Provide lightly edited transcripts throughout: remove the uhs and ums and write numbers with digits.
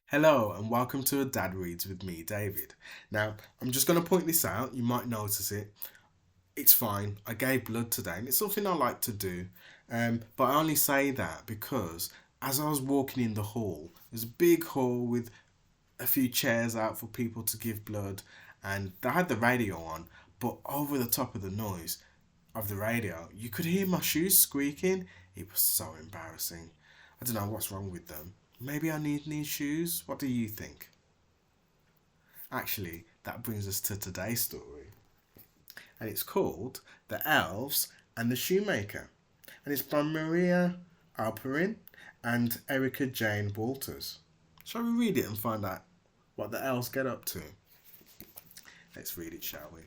Hello and welcome to A Dad Reads with me, David. Now, I'm just going to point this out, you might notice it. It's fine, I gave blood today and it's something I like to do. But I only say that because as I was walking in the hall, there's a big hall with a few chairs out for people to give blood, and they had the radio on, but over the top of the noise of the radio, you could hear my shoes squeaking. It was so embarrassing. I don't know what's wrong with them. Maybe I need new shoes? What do you think? Actually, that brings us to today's story. And it's called The Elves and the Shoemaker. And it's by Maria Alperin and Erica Jane Walters. Shall we read it and find out what the elves get up to? Let's read it, shall we?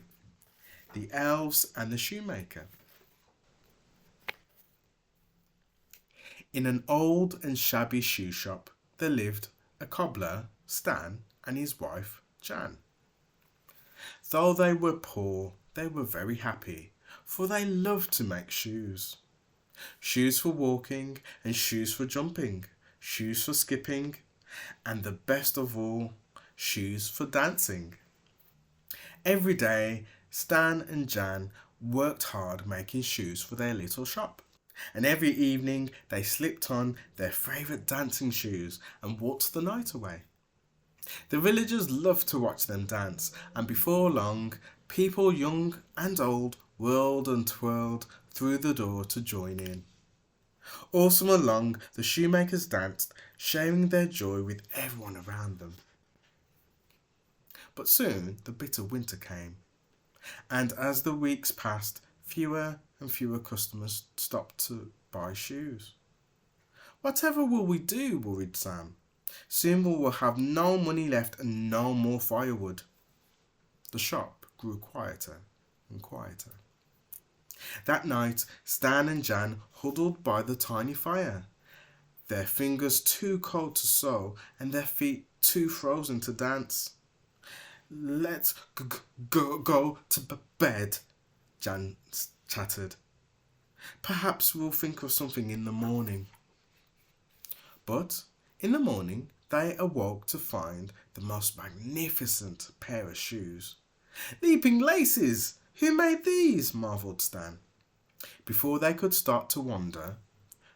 The Elves and the Shoemaker. In an old and shabby shoe shop there lived a cobbler, Stan, and his wife, Jan. Though they were poor, they were very happy, for they loved to make shoes. Shoes for walking, and shoes for jumping, shoes for skipping, and the best of all, shoes for dancing. Every day, Stan and Jan worked hard making shoes for their little shop. And every evening they slipped on their favourite dancing shoes and waltzed the night away. The villagers loved to watch them dance, and before long, people young and old whirled and twirled through the door to join in. All summer long the shoemakers danced, sharing their joy with everyone around them. But soon the bitter winter came, and as the weeks passed, fewer and fewer customers stopped to buy shoes. Whatever will we do? Worried Sam. Soon we will have no money left and no more firewood. The shop grew quieter and quieter. That night, Stan and Jan huddled by the tiny fire, their fingers too cold to sew and their feet too frozen to dance. Let's go to bed, Jan chattered. Perhaps we'll think of something in the morning. But in the morning they awoke to find the most magnificent pair of shoes. Leaping laces! Who made these? Marvelled Stan. Before they could start to wonder,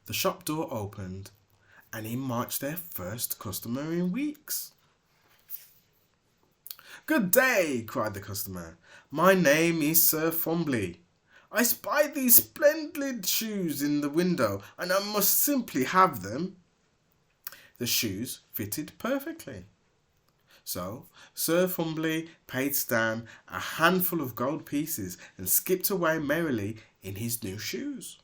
the shop door opened and in marched their first customer in weeks. Good day, cried the customer. My name is Sir Fumbly. I spied these splendid shoes in the window, and I must simply have them. The shoes fitted perfectly. So Sir Fumbly paid Stan a handful of gold pieces and skipped away merrily in his new shoes.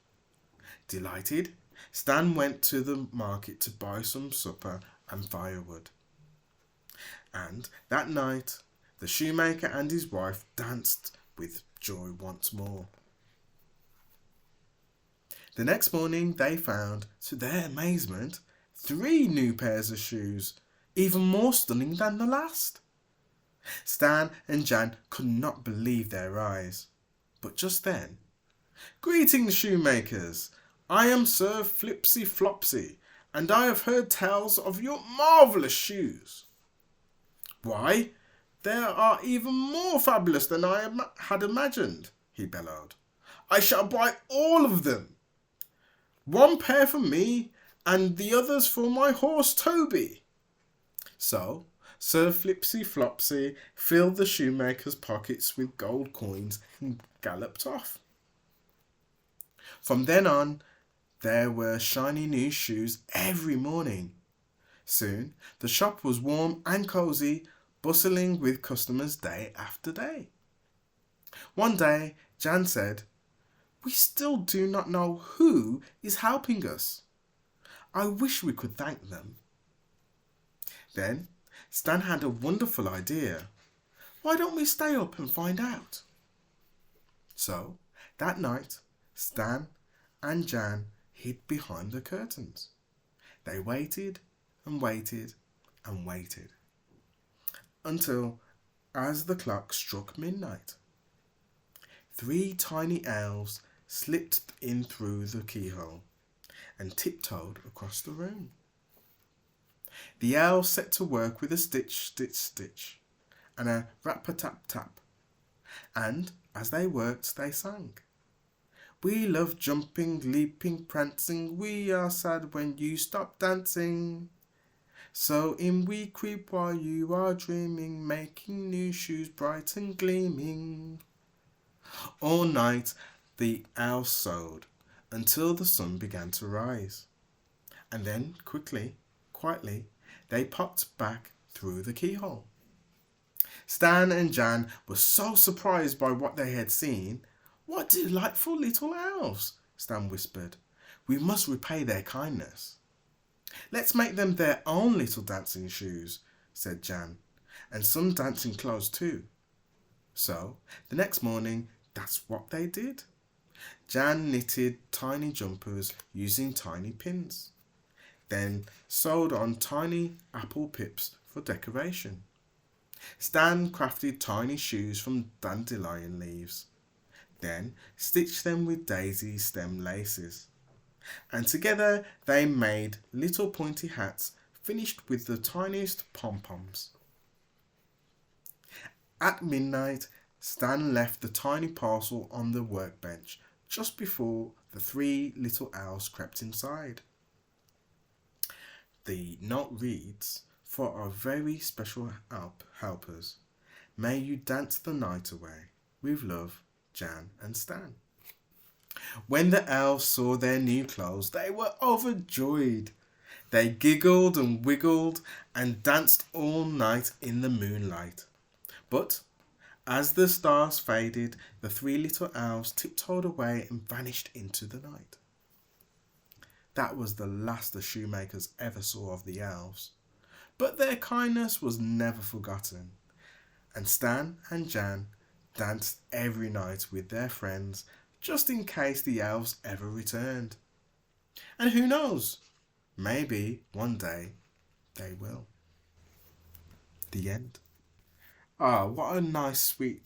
Delighted, Stan went to the market to buy some supper and firewood. And that night, the shoemaker and his wife danced with joy once more. The next morning they found, to their amazement, 3 new pairs of shoes, even more stunning than the last. Stan and Jan could not believe their eyes. But just then, Greetings, shoemakers! I am Sir Flipsy Flopsy, and I have heard tales of your marvellous shoes. Why, they are even more fabulous than I had imagined, he bellowed. I shall buy all of them. 1 pair for me, and the others for my horse Toby. So Sir Flipsy Flopsy filled the shoemaker's pockets with gold coins and galloped off. From then on, there were shiny new shoes every morning. Soon the shop was warm and cosy, bustling with customers day after day. One day Jan said, We still do not know who is helping us. I wish we could thank them. Then Stan had a wonderful idea. Why don't we stay up and find out? So that night, Stan and Jan hid behind the curtains. They waited and waited and waited until, as the clock struck midnight, 3 tiny elves slipped in through the keyhole and tiptoed across the room. The elves set to work with a stitch, stitch, stitch, and a rap-a-tap-tap, and as they worked they sang. We love jumping, leaping, prancing, we are sad when you stop dancing. So in we creep while you are dreaming, making new shoes bright and gleaming. All night the elves sewed, until the sun began to rise, and then quickly, quietly, they popped back through the keyhole. Stan and Jan were so surprised by what they had seen. What delightful little elves, Stan whispered. We must repay their kindness. Let's make them their own little dancing shoes, said Jan, and some dancing clothes too. So, the next morning, that's what they did. Jan knitted tiny jumpers using tiny pins, then sewed on tiny apple pips for decoration. Stan crafted tiny shoes from dandelion leaves, then stitched them with daisy stem laces. And together they made little pointy hats finished with the tiniest pom-poms. At midnight, Stan left the tiny parcel on the workbench just before the three little elves crept inside. The note reads, for our very special helpers, may you dance the night away. With love, Jan and Stan. When the elves saw their new clothes, they were overjoyed. They giggled and wiggled and danced all night in the moonlight. But as the stars faded, the three little elves tiptoed away and vanished into the night. That was the last the shoemakers ever saw of the elves. But their kindness was never forgotten, and Stan and Jan danced every night with their friends just in case the elves ever returned. And who knows, maybe one day they will. The end. Ah, what a nice, sweet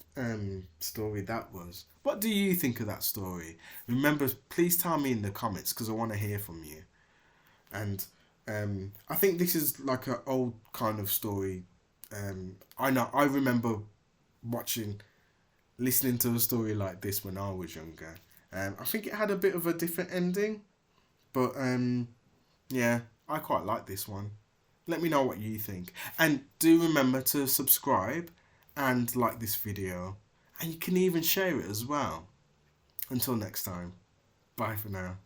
story that was. What do you think of that story? Remember, please tell me in the comments because I want to hear from you. And I think this is like an old kind of story. I remember listening to a story like this when I was younger. I think it had a bit of a different ending, but yeah, I quite like this one. Let me know what you think. And do remember to subscribe and like this video. And you can even share it as well. Until next time, bye for now.